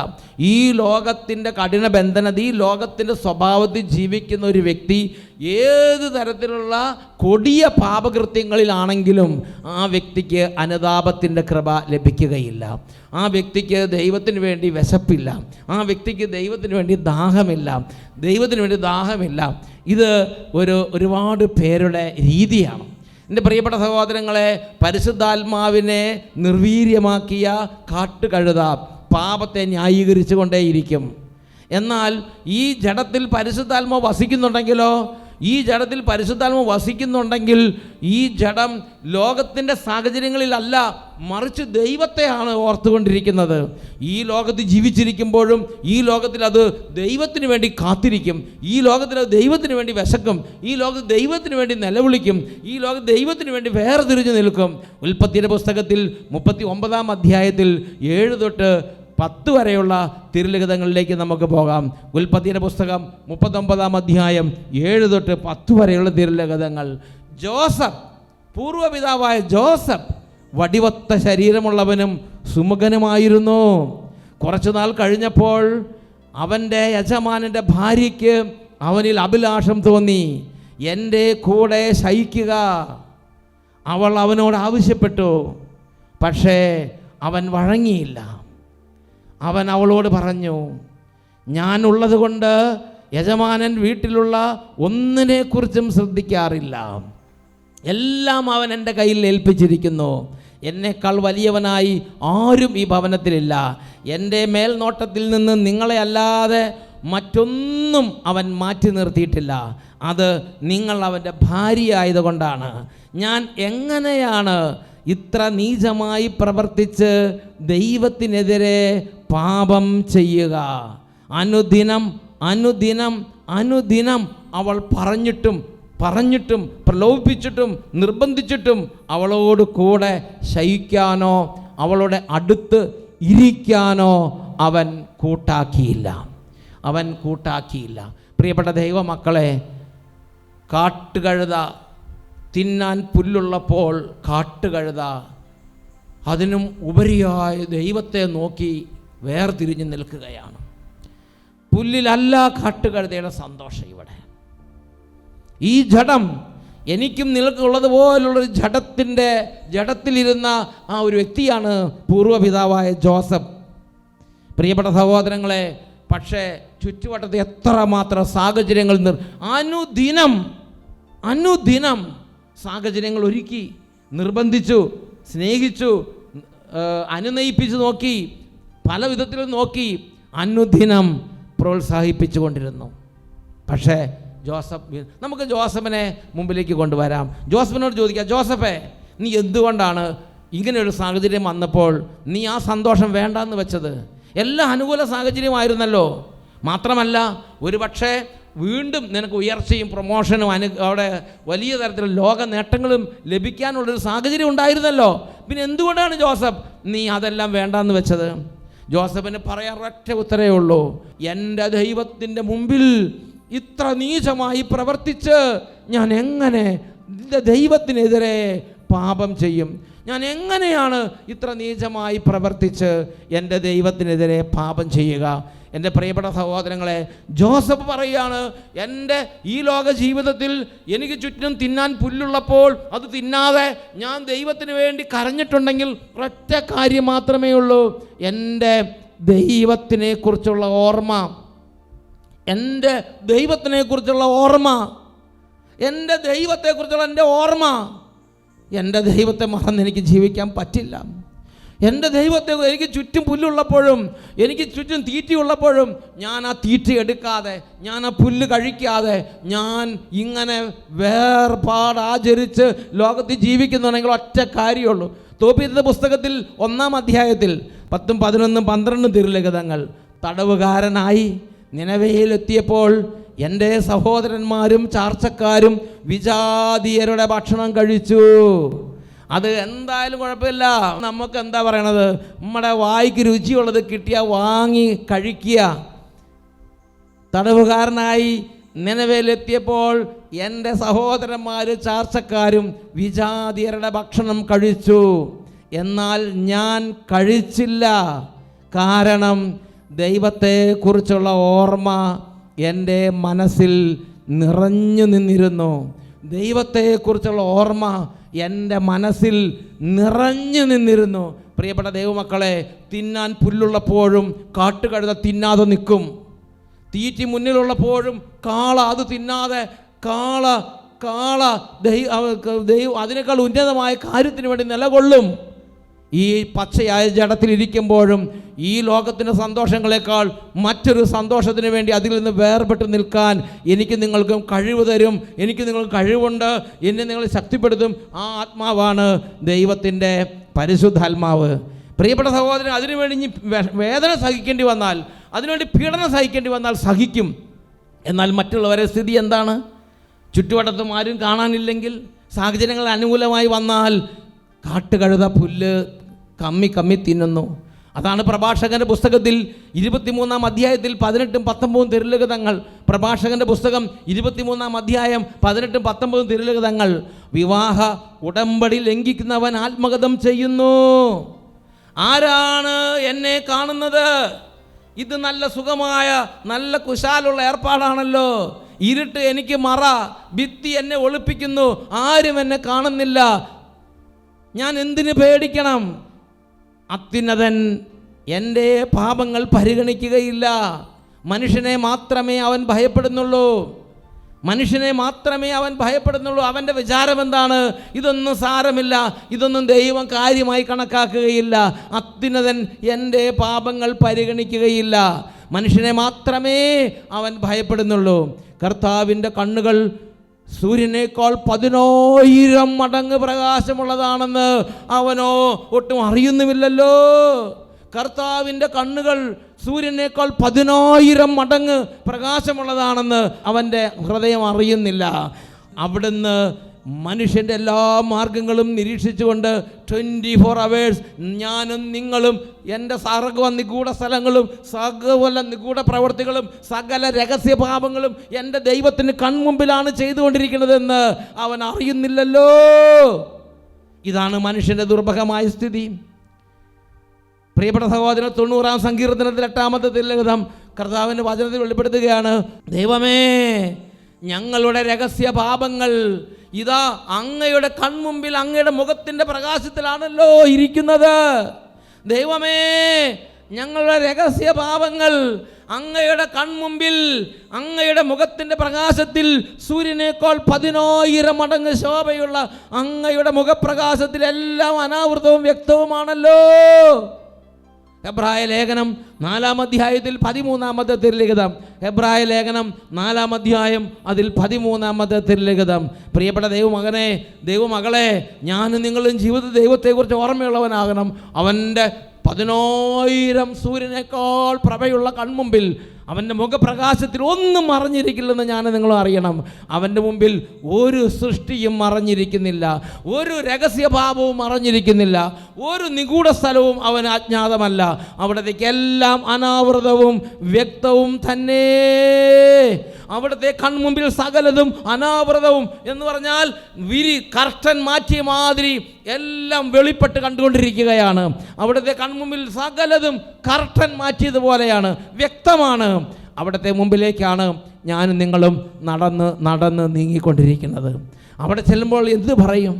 ഈ ലോകത്തിൻ്റെ കഠിന ബന്ധനത, ഈ ലോകത്തിൻ്റെ സ്വഭാവത്തിൽ ജീവിക്കുന്ന ഒരു വ്യക്തി ഏത് തരത്തിലുള്ള കൊടിയ പാപകൃത്യങ്ങളിലാണെങ്കിലും ആ വ്യക്തിക്ക് അനുതാപത്തിൻ്റെ കൃപ ലഭിക്കുകയില്ല. ആ വ്യക്തിക്ക് ദൈവത്തിന് വേണ്ടി വിശപ്പില്ല, ആ വ്യക്തിക്ക് ദൈവത്തിന് വേണ്ടി ദാഹമില്ല. ഇത് ഒരുപാട് പേരുടെ രീതിയാണ്. എൻ്റെ പ്രിയപ്പെട്ട സഹോദരങ്ങളെ, പരിശുദ്ധാത്മാവിനെ നിർവീര്യമാക്കിയ കാട്ടുകഴുത പാപത്തെ ന്യായീകരിച്ചു കൊണ്ടേയിരിക്കും. എന്നാൽ ഈ ജഡത്തിൽ പരിശുദ്ധാത്മാവ് വസിക്കുന്നുണ്ടെങ്കിലോ, ഈ ജഡത്തിൽ പരിശുദ്ധാത്മാവ് വസിക്കുന്നുണ്ടെങ്കിൽ ഈ ജഡം ലോകത്തിൻ്റെ സാഹചര്യങ്ങളിലല്ല, മറിച്ച് ദൈവത്തെയാണ് ഓർത്തുകൊണ്ടിരിക്കുന്നത്. ഈ ലോകത്ത് ജീവിച്ചിരിക്കുമ്പോഴും ഈ ലോകത്തിൽ അത് ദൈവത്തിന് വേണ്ടി കാത്തിരിക്കും, ഈ ലോകത്തിൽ അത് ദൈവത്തിന് വേണ്ടി വിശക്കും, ഈ ലോകത്ത് ദൈവത്തിന് വേണ്ടി നിലവിളിക്കും, ഈ ലോകത്ത് ദൈവത്തിന് വേണ്ടി വേർതിരിഞ്ഞു നിൽക്കും. ഉൽപ്പത്തിയുടെ പുസ്തകത്തിൽ 39 അധ്യായത്തിൽ 7 തൊട്ട് 10 വരെയുള്ള തിരുലിഖിതങ്ങളിലേക്ക് നമുക്ക് പോകാം. ഉൽപ്പത്തിയുടെ പുസ്തകം 39 അധ്യായം 7 തൊട്ട് 10 വരെയുള്ള തിരുലിഖിതങ്ങൾ. Joseph, പൂർവ്വപിതാവായ Joseph വടിവത്ത ശരീരമുള്ളവനും സുമുഖനുമായിരുന്നു. കുറച്ചുനാൾ കഴിഞ്ഞപ്പോൾ അവൻ്റെ യജമാനൻ്റെ ഭാര്യയ്ക്ക് അവനിൽ അഭിലാഷം തോന്നി, എൻ്റെ കൂടെ ശയിക്കുക. അവൾ അവനോട് ആവശ്യപ്പെട്ടു, പക്ഷേ അവൻ വഴങ്ങിയില്ല. അവൻ അവളോട് പറഞ്ഞു, ഞാനുള്ളത് കൊണ്ട് യജമാനൻ വീട്ടിലുള്ള ഒന്നിനെക്കുറിച്ചും ശ്രദ്ധിക്കാറില്ല, എല്ലാം അവൻ എൻ്റെ കയ്യിൽ ഏൽപ്പിച്ചിരിക്കുന്നു. എന്നേക്കാൾ വലിയവനായി ആരും ഈ ഭവനത്തിലില്ല. എൻ്റെ മേൽനോട്ടത്തിൽ നിന്ന് നിങ്ങളെ അല്ലാതെ മറ്റൊന്നും അവൻ മാറ്റി നിർത്തിയിട്ടില്ല. അത് നിങ്ങൾ അവൻ്റെ ഭാര്യയായതുകൊണ്ടാണ്. ഞാൻ എങ്ങനെയാണ് ഇത്ര നീചമായി പ്രവർത്തിച്ച് ദൈവത്തിനെതിരെ പാപം ചെയ്യുക? അനുദിനം അവൾ പറഞ്ഞിട്ടും പ്രലോഭിപ്പിച്ചിട്ടും നിർബന്ധിച്ചിട്ടും അവളോട് കൂടെ ശയിക്കാനോ അവളുടെ അടുത്ത് ഇരിക്കാനോ അവൻ കൂട്ടാക്കിയില്ല. പ്രിയപ്പെട്ട ദൈവമക്കളെ, കാട്ടുകഴുത തിന്നാൻ പുല്ലുള്ളപ്പോൾ കാട്ടുകഴുത അതിനും ഉപരിയായ ദൈവത്തെ നോക്കി വേർതിരിഞ്ഞ് നിൽക്കുകയാണ്. പുല്ലിലല്ല കാട്ടുകഴുതയുടെ സന്തോഷം. ഇവിടെ ഈ ജഡം, എനിക്കും നിനക്കുള്ളത് പോലുള്ളൊരു ജഡത്തിലിരുന്ന ആ ഒരു വ്യക്തിയാണ് പൂർവ്വപിതാവായ ജോസഫ്. പ്രിയപ്പെട്ട സഹോദരങ്ങളെ, പക്ഷേ ചുറ്റുവട്ടത്ത് എത്രമാത്രം സാഹചര്യങ്ങൾ അനുദിനം സാഹചര്യങ്ങൾ ഒരുക്കി, നിർബന്ധിച്ചു, സ്നേഹിച്ചു, അനുനയിപ്പിച്ചു നോക്കി, പല വിധത്തിലും നോക്കി, അനുദിനം പ്രോത്സാഹിപ്പിച്ചു കൊണ്ടിരുന്നു. പക്ഷേ നമുക്ക് ജോസഫിനെ മുമ്പിലേക്ക് കൊണ്ടുവരാം. ജോസഫിനോട് ചോദിക്കാം, ജോസഫേ, നീ എന്തുകൊണ്ടാണ് ഇങ്ങനെയൊരു സാഹചര്യം വന്നപ്പോൾ നീ ആ സന്തോഷം വേണ്ടാന്ന് വെച്ചത്? എല്ലാ അനുകൂല സാഹചര്യമായിരുന്നല്ലോ. മാത്രമല്ല, ഒരു പക്ഷേ വീണ്ടും നിനക്ക് ഉയർച്ചയും പ്രൊമോഷനും അവിടെ വലിയ തരത്തിലുള്ള ലോക നേട്ടങ്ങളും ലഭിക്കാനുള്ളൊരു സാഹചര്യം ഉണ്ടായിരുന്നല്ലോ. പിന്നെ എന്തുകൊണ്ടാണ് ജോസഫ് നീ അതെല്ലാം വേണ്ടാന്ന് വെച്ചത്? ജോസഫിന് പറയാൻ ഒറ്റ ഉത്തരവേ ഉള്ളൂ, എൻ്റെ ദൈവത്തിൻ്റെ മുമ്പിൽ ഇത്ര നീചമായി പ്രവർത്തിച്ച് ഞാൻ എങ്ങനെ എൻ്റെ ദൈവത്തിനെതിരെ പാപം ചെയ്യും? ഞാൻ എങ്ങനെയാണ് ഇത്ര നീചമായി പ്രവർത്തിച്ച് എൻ്റെ ദൈവത്തിനെതിരെ പാപം ചെയ്യുക? എൻ്റെ പ്രിയപ്പെട്ട സഹോദരങ്ങളെ, ജോസഫ് പറയുകയാണ്, എൻ്റെ ഈ ലോക ജീവിതത്തിൽ എനിക്ക് ചുറ്റും തിന്നാൻ പുല്ലുള്ളപ്പോൾ അത് തിന്നാതെ ഞാൻ ദൈവത്തിന് വേണ്ടി കരഞ്ഞിട്ടുണ്ടെങ്കിൽ ഒറ്റ കാര്യം മാത്രമേ ഉള്ളൂ, എൻ്റെ ദൈവത്തിനെക്കുറിച്ചുള്ള ഓർമ്മ, എൻ്റെ ദൈവത്തിനെക്കുറിച്ചുള്ള ഓർമ്മ, എൻ്റെ ദൈവത്തെക്കുറിച്ചുള്ള എൻ്റെ ഓർമ്മ. എൻ്റെ ദൈവത്തെ മറന്ന് എനിക്ക് ജീവിക്കാൻ പറ്റില്ല. എൻ്റെ ദൈവത്തെ എനിക്ക് ചുറ്റും പുല്ലുള്ളപ്പോഴും എനിക്ക് ചുറ്റും തീറ്റയുള്ളപ്പോഴും ഞാൻ ആ തീറ്റ എടുക്കാതെ, ഞാൻ ആ പുല്ല് കഴിക്കാതെ, ഞാൻ ഇങ്ങനെ വേർപാടാചരിച്ച് ലോകത്തിൽ ജീവിക്കുന്നുണ്ടെങ്കിൽ ഒറ്റ കാര്യമുള്ളൂ. തോബീത്തിന്റെ പുസ്തകത്തിൽ 1-ാം അധ്യായത്തിൽ 10, 11, 12 തിരുലിഖിതങ്ങൾ, തടവുകാരനായി നിനവയിലെത്തിയപ്പോൾ എൻ്റെ സഹോദരന്മാരും ചാർച്ചക്കാരും വിജാതീയരുടെ ഭക്ഷണം കഴിച്ചു. അത് എന്തായാലും കുഴപ്പമില്ല, നമുക്ക് എന്താ പറയണത്, നമ്മുടെ വായിക്ക് രുചിയുള്ളത് കിട്ടിയാൽ വാങ്ങി കഴിക്കുക. തടവുകാരനായി നിനവയിലെത്തിയപ്പോൾ എൻ്റെ സഹോദരന്മാരും ചാർച്ചക്കാരും വിജാതീയരുടെ ഭക്ഷണം കഴിച്ചു, എന്നാൽ ഞാൻ കഴിച്ചില്ല. കാരണം ദൈവത്തെക്കുറിച്ചുള്ള ഓർമ്മ എൻ്റെ മനസ്സിൽ നിറഞ്ഞു നിന്നിരുന്നു. ദൈവത്തെക്കുറിച്ചുള്ള ഓർമ്മ എൻ്റെ മനസ്സിൽ നിറഞ്ഞു നിന്നിരുന്നു. പ്രിയപ്പെട്ട ദൈവമക്കളെ, തിന്നാൻ പുല്ലുള്ളപ്പോഴും കാട്ടുകഴുത തിന്നാതെ നിൽക്കും. തീറ്റി മുന്നിലുള്ളപ്പോഴും കാള അത് തിന്നാതെ, കാള ദൈവം അതിനേക്കാൾ ഉന്നതമായ കാര്യത്തിന് വേണ്ടി നിലകൊള്ളും. ഈ പച്ചയായ ജഡത്തിലിരിക്കുമ്പോഴും ഈ ലോകത്തിൻ്റെ സന്തോഷങ്ങളെക്കാൾ മറ്റൊരു സന്തോഷത്തിന് വേണ്ടി അതിൽ നിന്ന് വേർപെട്ട് നിൽക്കാൻ എനിക്ക് നിങ്ങൾക്കും കഴിവ് തരും. എനിക്ക് നിങ്ങൾക്ക് കഴിവുണ്ട്, എന്നെ നിങ്ങൾ ശക്തിപ്പെടുത്തും. ആ ആത്മാവാണ് ദൈവത്തിൻ്റെ പരിശുദ്ധാത്മാവ്. പ്രിയപ്പെട്ട സഹോദരൻ, അതിനുവേണ്ടി ഇനി വേദന സഹിക്കേണ്ടി വന്നാൽ, അതിനുവേണ്ടി പീഡനം സഹിക്കേണ്ടി വന്നാൽ സഹിക്കും. എന്നാൽ മറ്റുള്ളവരെ സ്ഥിതി എന്താണ്? ചുറ്റുവട്ടത്തും ആരും കാണാനില്ലെങ്കിൽ, സാഹചര്യങ്ങൾ അനുകൂലമായി വന്നാൽ കാട്ടുകഴുത പുല്ല് കമ്മി തിന്നുന്നു. അതാണ് പ്രഭാഷകൻ്റെ പുസ്തകത്തിൽ 23-ാം അധ്യായത്തിൽ 18, 19 തിരുലിഖിതങ്ങൾ. പ്രഭാഷകൻ്റെ പുസ്തകം 23-ാം അധ്യായം 18, 19 തിരുലിഖിതങ്ങൾ. വിവാഹ ഉടമ്പടി ലംഘിക്കുന്നവൻ ആത്മഗതം ചെയ്യുന്നു. ആരാണ് എന്നെ കാണുന്നത്? ഇത് നല്ല സുഖമായ നല്ല കുശാലുള്ള ഏർപ്പാടാണല്ലോ. ഇരുട്ട് എനിക്ക് മറ, ഭിത്തി എന്നെ ഒളിപ്പിക്കുന്നു, ആരും എന്നെ കാണുന്നില്ല, ഞാൻ എന്തിനു പേടിക്കണം? അത്യുന്നതൻ എൻ്റെ പാപങ്ങൾ പരിഗണിക്കുകയില്ല. മനുഷ്യനെ മാത്രമേ അവൻ ഭയപ്പെടുന്നുള്ളൂ. മനുഷ്യനെ മാത്രമേ അവൻ ഭയപ്പെടുന്നുള്ളൂ. അവൻ്റെ വിചാരം എന്താണ്? ഇതൊന്നും സാരമില്ല, ഇതൊന്നും ദൈവം കാര്യമായി കണക്കാക്കുകയില്ല. അത്യുന്നതൻ എൻ്റെ പാപങ്ങൾ പരിഗണിക്കുകയില്ല. മനുഷ്യനെ മാത്രമേ അവൻ ഭയപ്പെടുന്നുള്ളൂ. കർത്താവിൻ്റെ കണ്ണുകൾ സൂര്യനേക്കാൾ 10,000 മടങ്ങ് പ്രകാശമുള്ളതാണെന്ന് അവനോ ഒട്ടും അറിയുന്നുമില്ലല്ലോ. കർത്താവിൻ്റെ കണ്ണുകൾ സൂര്യനേക്കാൾ 10,000 മടങ്ങ് പ്രകാശമുള്ളതാണെന്ന് അവൻ്റെ ഹൃദയം അറിയുന്നില്ല. അവിടുന്ന് മനുഷ്യൻ്റെ എല്ലാ മാർഗങ്ങളും നിരീക്ഷിച്ചുകൊണ്ട് 24 hours ഞാനും നിങ്ങളും എൻ്റെ സർവ്വ നിഗൂഢ സ്ഥലങ്ങളും സകല നിഗൂഢ പ്രവൃത്തികളും സകല രഹസ്യപാപങ്ങളും എൻ്റെ ദൈവത്തിന് കൺമുമ്പിലാണ് ചെയ്തുകൊണ്ടിരിക്കുന്നതെന്ന് അവൻ അറിയുന്നില്ലല്ലോ. ഇതാണ് മനുഷ്യൻ്റെ ദുർഭഗമായ സ്ഥിതി. പ്രിയപ്പെട്ട സഹോദരൻ, 90-ാം സങ്കീർത്തനത്തിൽ 8-ാമത്തെ തിരുലിഖിതം കർത്താവിൻ്റെ വചനത്തിൽ വെളിപ്പെടുത്തുകയാണ്, ദൈവമേ, ഞങ്ങളുടെ രഹസ്യ പാപങ്ങൾ ഇതാ അങ്ങയുടെ കൺമുമ്പിൽ അങ്ങയുടെ മുഖത്തിൻ്റെ പ്രകാശത്തിലാണല്ലോ ഇരിക്കുന്നത്. ദൈവമേ, ഞങ്ങളുടെ രഹസ്യ പാപങ്ങൾ അങ്ങയുടെ കൺമുമ്പിൽ അങ്ങയുടെ മുഖത്തിൻ്റെ പ്രകാശത്തിൽ സൂര്യനേക്കാൾ 10,000 മടങ്ങ് ശോഭയുള്ള അങ്ങയുടെ മുഖപ്രകാശത്തിൽ എല്ലാം അനാവൃതവും വ്യക്തവുമാണല്ലോ. ഹെബ്രായ ലേഖനം 4-ാം അധ്യായത്തിൽ 13-ാമത്തെ തിരുലിഖിതം. ഹെബ്രായ ലേഖനം 4-ാം അധ്യായം അതിൽ 13-ാമത്തെ തിരുലിഖിതം. പ്രിയപ്പെട്ട ദൈവമകനെ, ദൈവമകളെ, ഞാനും നിങ്ങളും ജീവിതത്തിൽ ദൈവത്തെക്കുറിച്ച് ഓർമ്മയുള്ളവനാകണം. അവൻ്റെ 10,000 സൂര്യനേക്കാൾ പ്രഭയുള്ള കൺമുമ്പിൽ അവൻ്റെ മുഖപ്രകാശത്തിൽ ഒന്നും മറഞ്ഞിരിക്കില്ലെന്ന് ഞാൻ നിങ്ങളും അറിയണം. അവൻ്റെ മുമ്പിൽ ഒരു സൃഷ്ടിയും മറഞ്ഞിരിക്കുന്നില്ല, ഒരു രഹസ്യഭാവവും മറഞ്ഞിരിക്കുന്നില്ല, ഒരു നിഗൂഢ സ്ഥലവും അവന് അജ്ഞാതമല്ല. അവിടത്തേക്കെല്ലാം അനാവൃതവും വ്യക്തവും തന്നെ. അവിടുത്തെ കൺമുമ്പിൽ സകലതും അനാവൃതവും എന്ന് പറഞ്ഞാൽ കർട്ടൻ മാറ്റിയ മാതിരി എല്ലാം വെളിപ്പെട്ട് കണ്ടുകൊണ്ടിരിക്കുകയാണ്. അവിടുത്തെ കൺമുമ്പിൽ സകലതും കർട്ടൻ മാറ്റിയതുപോലെയാണ്, വ്യക്തമാണ്. അവിടുത്തെ മുമ്പിലേക്കാണ് ഞാനും നിങ്ങളും നടന്ന് നീങ്ങിക്കൊണ്ടിരിക്കുന്നത്. അവിടെ ചെല്ലുമ്പോൾ എന്ത് പറയും?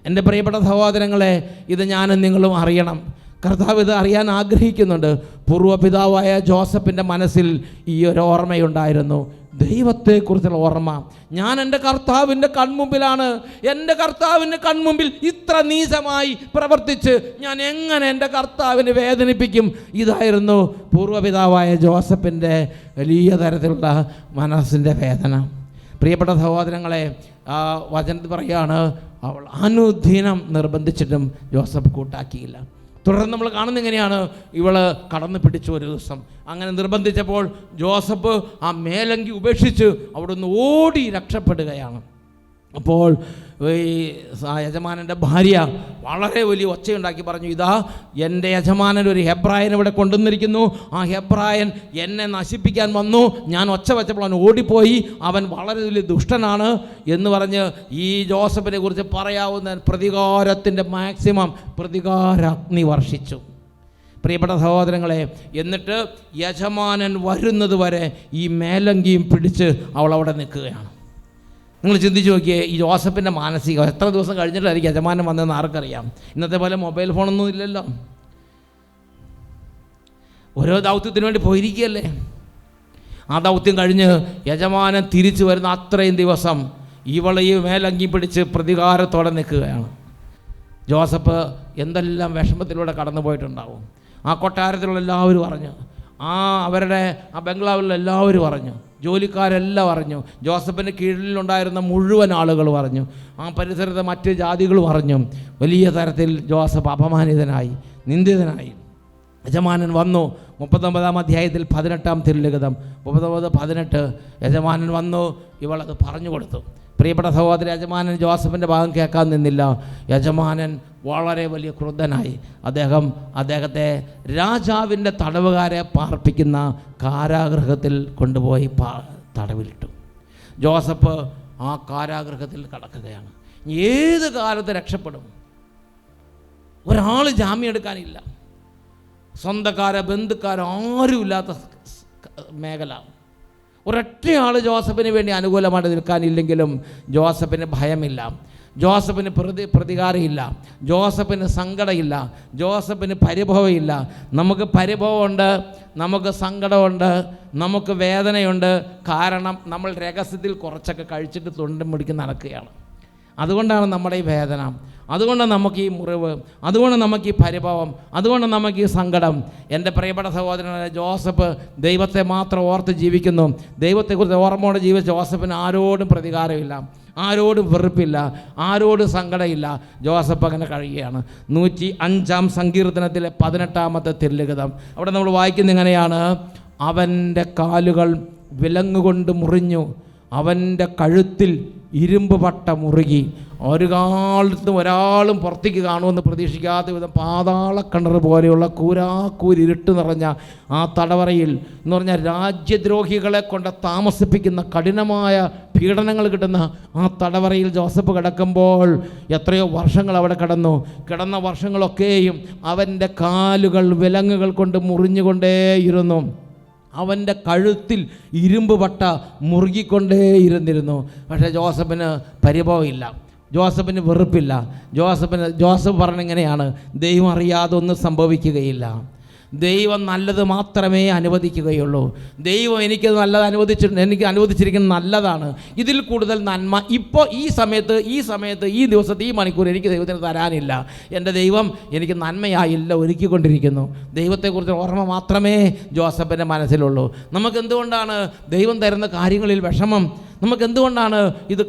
എൻ്റെ പ്രിയപ്പെട്ട സഹോദരങ്ങളെ, ഇത് ഞാനും നിങ്ങളും അറിയണം. കർത്താവ് ഇത് അറിയാൻ ആഗ്രഹിക്കുന്നുണ്ട്. പൂർവ്വപിതാവായ ജോസഫിൻ്റെ മനസ്സിൽ ഈ ഒരു ഓർമ്മയുണ്ടായിരുന്നു, ദൈവത്തെക്കുറിച്ചുള്ള ഓർമ്മ. ഞാൻ എൻ്റെ കർത്താവിൻ്റെ കൺമുമ്പിലാണ്. എൻ്റെ കർത്താവിൻ്റെ കൺമുമ്പിൽ ഇത്ര നീചമായി പ്രവർത്തിച്ച് ഞാൻ എങ്ങനെ എൻ്റെ കർത്താവിനെ വേദനിപ്പിക്കും? ഇതായിരുന്നു പൂർവ്വപിതാവായ ജോസഫിൻ്റെ വലിയ തരത്തിലുള്ള മനസ്സിൻ്റെ വേദന. പ്രിയപ്പെട്ട സഹോദരങ്ങളെ, വചനത്തിൽ പറയുകയാണ്, അവൾ അനുദിനം നിർബന്ധിച്ചിട്ടും ജോസഫ് കൂട്ടാക്കിയില്ല. തുടർന്ന് നമ്മൾ കാണുന്ന എങ്ങനെയാണ്, ഇവള് കടന്നു പിടിച്ചു ഒരു ദിവസം. അങ്ങനെ നിർബന്ധിച്ചപ്പോൾ ജോസഫ് ആ മേലങ്കി ഉപേക്ഷിച്ച് അവിടുന്ന് ഓടി രക്ഷപ്പെടുകയാണ്. അപ്പോൾ ഈ യജമാനൻ്റെ ഭാര്യ വളരെ വലിയ ഒച്ചയുണ്ടാക്കി പറഞ്ഞു, ഇതാ എൻ്റെ യജമാനൻ ഒരു ഹെബ്രായൻ ഇവിടെ കൊണ്ടുവന്നിരിക്കുന്നു. ആ ഹെബ്രായൻ എന്നെ നശിപ്പിക്കാൻ വന്നു. ഞാൻ ഒച്ച വെച്ചപ്പോൾ അവൻ ഓടിപ്പോയി. അവൻ വളരെ വലിയ ദുഷ്ടനാണ് എന്ന് പറഞ്ഞ് ഈ ജോസഫിനെ കുറിച്ച് പറയാവുന്ന പ്രതികാരത്തിൻ്റെ മാക്സിമം പ്രതികാരാഗ്നി വർഷിച്ചു. പ്രിയപ്പെട്ട സഹോദരങ്ങളെ, എന്നിട്ട് യജമാനൻ വരുന്നത് വരെ ഈ മേലങ്കിയും പിടിച്ച് അവൾ അവിടെ നിൽക്കുകയാണ്. നിങ്ങൾ ചിന്തിച്ച് നോക്കിയേ, ഈ ജോസഫിൻ്റെ മാനസികം എത്ര ദിവസം കഴിഞ്ഞിട്ടായിരിക്കും യജമാനൻ വന്നതെന്ന് ആർക്കറിയാം? ഇന്നത്തെ പോലെ മൊബൈൽ ഫോണൊന്നും ഇല്ലല്ലോ. ഓരോ ദൗത്യത്തിന് വേണ്ടി പോയിരിക്കുകയല്ലേ. ആ ദൗത്യം കഴിഞ്ഞ് യജമാനൻ തിരിച്ചു വരുന്ന അത്രയും ദിവസം ഇവളെ ഈ മേലങ്കി പിടിച്ച് പ്രതികാരത്തോടെ നിൽക്കുകയാണ്. ജോസഫ് എന്തെല്ലാം വിഷമത്തിലൂടെ കടന്നു പോയിട്ടുണ്ടാവും. ആ കൊട്ടാരത്തിലുള്ള എല്ലാവരും അറിഞ്ഞു, അവരുടെ ആ ബംഗ്ലാവിലുള്ള എല്ലാവരും അറിഞ്ഞു, ജോലിക്കാരെല്ലാം അറിഞ്ഞു, ജോസഫിൻ്റെ കീഴിലുണ്ടായിരുന്ന മുഴുവൻ ആളുകൾ പറഞ്ഞു, ആ പരിസരത്തെ മറ്റ് ജാതികളും അറിഞ്ഞു. വലിയ തരത്തിൽ ജോസഫ് അപമാനിതനായി, നിന്ദിതനായി. യജമാനൻ വന്നു. 39-ാം അധ്യായത്തിൽ 18-ാം തിരുലിഖിതം 39-18 യജമാനൻ വന്നു, ഇവളത് പറഞ്ഞു കൊടുത്തു. പ്രിയപ്പെട്ട സഹോദരി, യജമാനൻ ജോസഫിൻ്റെ ഭാഗം കേൾക്കാൻ നിന്നില്ല. യജമാനൻ വളരെ വലിയ ക്രുദ്ധനായി. അദ്ദേഹത്തെ രാജാവിൻ്റെ തടവുകാരെ പാർപ്പിക്കുന്ന കാരാഗൃഹത്തിൽ കൊണ്ടുപോയി തടവിലിട്ടു. ജോസഫ് ആ കാരാഗൃഹത്തിൽ കിടക്കുകയാണ്. ഏത് കാലത്ത് രക്ഷപ്പെടും? ഒരാൾ ജാമ്യം എടുക്കാനില്ല. സ്വന്തക്കാരോ ബന്ധുക്കാരോ ആരുമില്ലാത്ത മേഖല. ഒരൊറ്റയാൾ ജോസഫിന് വേണ്ടി അനുകൂലമായിട്ട് നിൽക്കാനില്ലെങ്കിലും ജോസഫിന് ഭയമില്ല, ജോസഫിന് പ്രതികാരമില്ല, ജോസഫിന് സങ്കടമില്ല, ജോസഫിന് പരിഭവമില്ല. നമുക്ക് പരിഭവമുണ്ട്, നമുക്ക് സങ്കടമുണ്ട്, നമുക്ക് വേദനയുണ്ട്. കാരണം നമ്മൾ രഹസ്യത്തിൽ കുറച്ചൊക്കെ കഴിച്ചിട്ട് തൊണ്ടും പിടിക്ക് നടക്കുകയാണ്. അതുകൊണ്ടാണ് നമ്മുടെ ഈ വേദന, അതുകൊണ്ട് നമുക്ക് ഈ മുറിവ്, അതുകൊണ്ട് നമുക്ക് ഈ പരിഭവം, അതുകൊണ്ട് നമുക്ക് ഈ സങ്കടം. എൻ്റെ പ്രിയപ്പെട്ട സഹോദരനായ ജോസഫ് ദൈവത്തെ മാത്രം ഓർത്ത് ജീവിക്കുന്നു. ദൈവത്തെക്കുറിച്ച് ഓർമ്മയോടെ ജീവിച്ച ജോസഫിന് ആരോടും പ്രതികാരമില്ല, ആരോടും വെറുപ്പില്ല, ആരോടും സങ്കടമില്ല. ജോസഫ് അങ്ങനെ കഴിയുകയാണ്. 105-ാം സങ്കീർത്തനത്തിലെ 18-ാമത്തെ തിരുലിഖിതം അവിടെ നമ്മൾ വായിക്കുന്ന ഇങ്ങനെയാണ്, അവൻ്റെ കാലുകൾ വിലങ്ങുകൊണ്ട് മുറിഞ്ഞു, അവൻ്റെ കഴുത്തിൽ ഇരുമ്പ് പട്ട മുറുകി. ഒരു കാലത്തും ഒരാളും പുറത്തേക്ക് കാണുമെന്ന് പ്രതീക്ഷിക്കാത്ത വിധം പാതാളക്കിണർ പോലെയുള്ള കൂരാക്കൂരിരുട്ട് നിറഞ്ഞ ആ തടവറയിൽ എന്ന് പറഞ്ഞാൽ രാജ്യദ്രോഹികളെ കൊണ്ട് താമസിപ്പിക്കുന്ന കഠിനമായ പീഡനങ്ങൾ കിട്ടുന്ന ആ തടവറയിൽ ജോസഫ് കിടക്കുമ്പോൾ എത്രയോ വർഷങ്ങൾ അവിടെ കിടന്ന വർഷങ്ങളൊക്കെയും അവൻ്റെ കാലുകൾ വിലങ്ങുകൾ കൊണ്ട് മുറിഞ്ഞുകൊണ്ടേയിരുന്നു. അവൻ്റെ കഴുത്തിൽ ഇരുമ്പ് പട്ട മുറുകിക്കൊണ്ടേയിരുന്നിരുന്നു. പക്ഷേ ജോസഫിന് പരിഭവമില്ല, ജോസഫിന് വെറുപ്പില്ല. ജോസഫ് പറഞ്ഞിങ്ങനെയാണ്, ദൈവം അറിയാതെ ഒന്നും സംഭവിക്കുകയില്ല. ദൈവം നല്ലത് മാത്രമേ അനുവദിക്കുകയുള്ളൂ. ദൈവം എനിക്ക് നല്ലത് എനിക്ക് അനുവദിച്ചിരിക്കുന്നത് നല്ലതാണ്. ഇതിൽ കൂടുതൽ നന്മ ഇപ്പോൾ ഈ സമയത്ത് ഈ ദിവസത്തെ ഈ മണിക്കൂർ എനിക്ക് ദൈവത്തിന് തരാനില്ല. എൻ്റെ ദൈവം എനിക്ക് നന്മയായില്ല ഒരുക്കിക്കൊണ്ടിരിക്കുന്നു. ദൈവത്തെക്കുറിച്ച് ഓർമ്മ മാത്രമേ ജോസഫിൻ്റെ മനസ്സിലുള്ളൂ. നമുക്കെന്തുകൊണ്ടാണ് ദൈവം തരുന്ന കാര്യങ്ങളിൽ വിഷമം? നമുക്കെന്തുകൊണ്ടാണ് ഇത്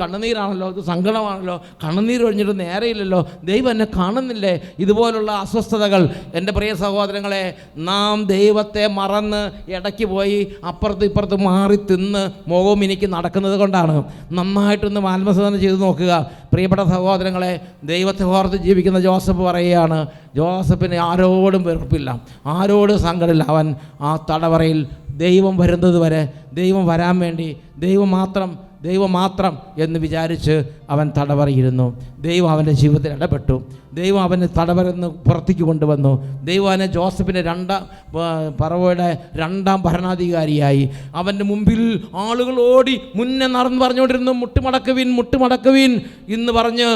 കണ്ണുനീരാണല്ലോ, ഇത് സങ്കടമാണല്ലോ, കണ്ണുനീർ ഒഴിഞ്ഞിട്ട് നേരെയില്ലല്ലോ, ദൈവം എന്നെ കാണുന്നില്ലേ? ഇതുപോലുള്ള അസ്വസ്ഥതകൾ എൻ്റെ പ്രിയ സഹോദരങ്ങളെ, നാം ദൈവത്തെ മറന്ന് ഇടയ്ക്ക് പോയി അപ്പുറത്ത് ഇപ്പുറത്ത് മാറി തിന്ന് മുഖവും എനിക്ക് നടക്കുന്നത് കൊണ്ടാണ്. നന്നായിട്ടൊന്ന് ആത്മശോധന ചെയ്ത് നോക്കുക പ്രിയപ്പെട്ട സഹോദരങ്ങളെ. ദൈവത്തെ ഓർത്ത് ജീവിക്കുന്ന ജോസഫ് പറയുകയാണ്, ജോസഫിന് ആരോടും വെറുപ്പില്ല, ആരോടും സങ്കടമില്ല. അവൻ ആ തടവറയിൽ ദൈവം വരുന്നത് വരെ, ദൈവം വരാൻ വേണ്ടി ദൈവം മാത്രം എന്ന് വിചാരിച്ച് അവൻ തടവറയിരുന്നു. ദൈവം അവൻ്റെ ജീവിതത്തിൽ ഇടപെട്ടു. ദൈവം അവനെ തടവറന്ന് പുറത്തേക്ക് കൊണ്ടുവന്നു. ദൈവം അവനെ ജോസഫിൻ്റെ ഫറവോയുടെ 2ാം ഭരണാധികാരിയായി. അവൻ്റെ മുമ്പിൽ ആളുകൾ ഓടി മുന്നേ നടന്ന് പറഞ്ഞുകൊണ്ടിരുന്നു, മുട്ടുമടക്കുവിൻ എന്ന് പറഞ്ഞ്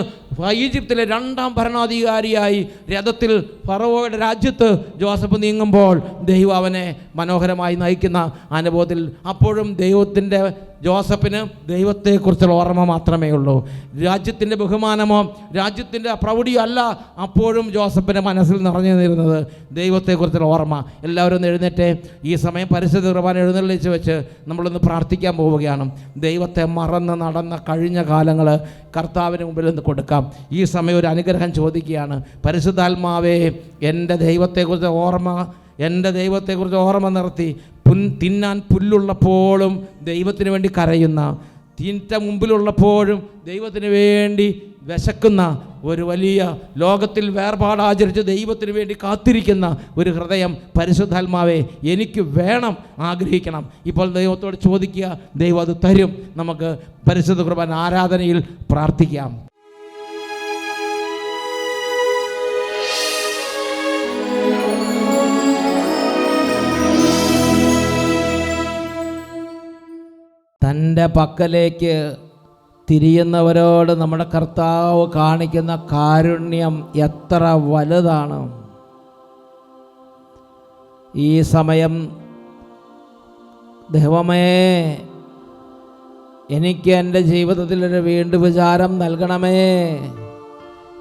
ഈജിപ്തിലെ 2ാം ഭരണാധികാരിയായി രഥത്തിൽ ഫറവോയുടെ രാജ്യത്ത് ജോസഫ് നീങ്ങുമ്പോൾ ദൈവം അവനെ മനോഹരമായി നയിക്കുന്ന അനുഭവത്തിൽ അപ്പോഴും ജോസഫിന് ദൈവത്തെക്കുറിച്ചുള്ള ഓർമ്മ മാത്രമേ ഉള്ളൂ. രാജ്യത്തിൻ്റെ ബഹുമാനമോ രാജ്യത്തിൻ്റെ പ്രൗഢിയോ അല്ല അപ്പോഴും ജോസഫിൻ്റെ മനസ്സിൽ നിറഞ്ഞു നിന്നിരുന്നത് ദൈവത്തെക്കുറിച്ചുള്ള ഓർമ്മ. എല്ലാവരും ഒന്ന് എഴുന്നേറ്റ് ഈ സമയം പരിശുദ്ധ കുർബാന എഴുന്നള്ളിച്ച് വെച്ച് നമ്മളൊന്ന് പ്രാർത്ഥിക്കാൻ പോവുകയാണ്. ദൈവത്തെ മറന്ന് നടന്ന കഴിഞ്ഞ കാലങ്ങൾ കർത്താവിന് മുമ്പിൽ നിന്ന് കൊടുക്കാം. ഈ സമയം ഒരു അനുഗ്രഹം ചോദിക്കുകയാണ്. പരിശുദ്ധാത്മാവേ, എൻ്റെ ദൈവത്തെക്കുറിച്ച് ഓർമ്മ നിർത്തി തിന്നാൻ പുല്ലുള്ളപ്പോഴും ദൈവത്തിന് വേണ്ടി കരയുന്ന, തീറ്റ മുമ്പിലുള്ളപ്പോഴും ദൈവത്തിന് വേണ്ടി വിശക്കുന്ന ഒരു വലിയ ലോകത്തിൽ വേർപാടാചരിച്ച് ദൈവത്തിന് വേണ്ടി കാത്തിരിക്കുന്ന ഒരു ഹൃദയം പരിശുദ്ധാത്മാവേ എനിക്ക് വേണം, ആഗ്രഹിക്കണം. ഇപ്പോൾ ദൈവത്തോട് ചോദിക്കുക, ദൈവം അത് തരും. നമുക്ക് പരിശുദ്ധ കുർബാന ആരാധനയിൽ പ്രാർത്ഥിക്കാം. തൻ്റെ പക്കലേക്ക് തിരിയുന്നവരോട് നമ്മുടെ കർത്താവ് കാണിക്കുന്ന കാരുണ്യം എത്ര വലുതാണ്. ഈ സമയം ദൈവമേ, എനിക്ക് എൻ്റെ ജീവിതത്തിലൊരു വീണ്ടും വിചാരം നൽകണമേ.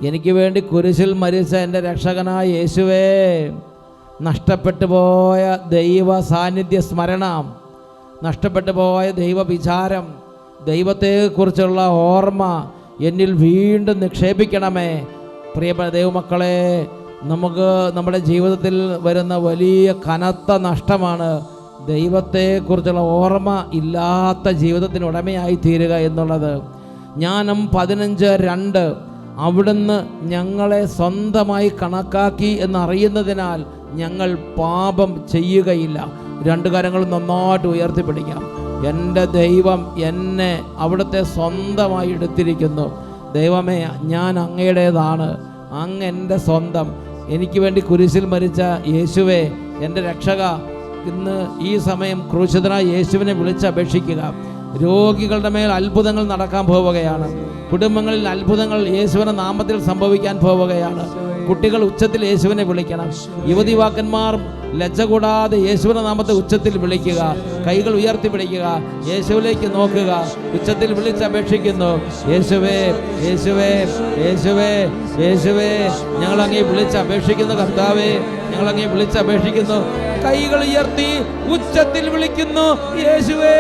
എനിക്ക് വേണ്ടി കുരിശിൽ മരിച്ച എൻ്റെ രക്ഷകനായ യേശുവേ, നഷ്ടപ്പെട്ടു പോയ ദൈവ സാന്നിധ്യ സ്മരണം, നഷ്ടപ്പെട്ടു പോയ ദൈവവിചാരം, ദൈവത്തെക്കുറിച്ചുള്ള ഓർമ്മ എന്നിൽ വീണ്ടും നിക്ഷേപിക്കണമേ. പ്രിയപ്പെട്ട ദൈവമക്കളെ, നമുക്ക് നമ്മുടെ ജീവിതത്തിൽ വരുന്ന വലിയ കനത്ത നഷ്ടമാണ് ദൈവത്തെക്കുറിച്ചുള്ള ഓർമ്മ ഇല്ലാത്ത ജീവിതത്തിന് ഉടമയായി തീരുക എന്നുള്ളത്. ജ്ഞാനം 15:2 അവിടുന്ന് ഞങ്ങളെ സ്വന്തമായി കണക്കാക്കി എന്നറിയുന്നതിനാൽ ഞങ്ങൾ പാപം ചെയ്യുകയില്ല. 2 കരങ്ങളും നന്നായിട്ട് ഉയർത്തിപ്പിടിക്കാം. എൻ്റെ ദൈവം എന്നെ അവിടുത്തെ സ്വന്തമായി എടുത്തിരിക്കുന്നു. ദൈവമേ, ഞാൻ അങ്ങയുടേതാണ്, അങ്ങ് എൻ്റെ സ്വന്തം. എനിക്ക് വേണ്ടി കുരിശിൽ മരിച്ച യേശുവേ, എൻ്റെ രക്ഷക, ഇന്ന് ഈ സമയം ക്രൂശിതനായ യേശുവിനെ വിളിച്ചപേക്ഷിക്കുക. രോഗികളുടെ മേൽ അത്ഭുതങ്ങൾ നടക്കാൻ പോവുകയാണ്. കുടുംബങ്ങളിൽ അത്ഭുതങ്ങൾ യേശുവിൻ്റെ നാമത്തിൽ സംഭവിക്കാൻ പോവുകയാണ്. കുട്ടികൾ ഉച്ചത്തിൽ യേശുവിനെ വിളിക്കണം. യുവതിവാക്കന്മാർ ലജ്ജ കൂടാതെ യേശുവിൻ്റെ നാമത്തെ ഉച്ചത്തിൽ വിളിക്കുക. കൈകൾ ഉയർത്തി പിടിക്കുക. യേശുവിലേക്ക് നോക്കുക. ഉച്ചത്തിൽ വിളിച്ചപേക്ഷിക്കുന്നു, യേശുവേ, യേശുവേ, യേശുവേ, യേശുവേ, ഞങ്ങളങ്ങേ വിളിച്ചപേക്ഷിക്കുന്നു. കർത്താവേ, ഞങ്ങളങ്ങേ വിളിച്ചപേക്ഷിക്കുന്നു. കൈകൾ ഉയർത്തി ഉച്ചത്തിൽ വിളിക്കുന്നു, യേശുവേ.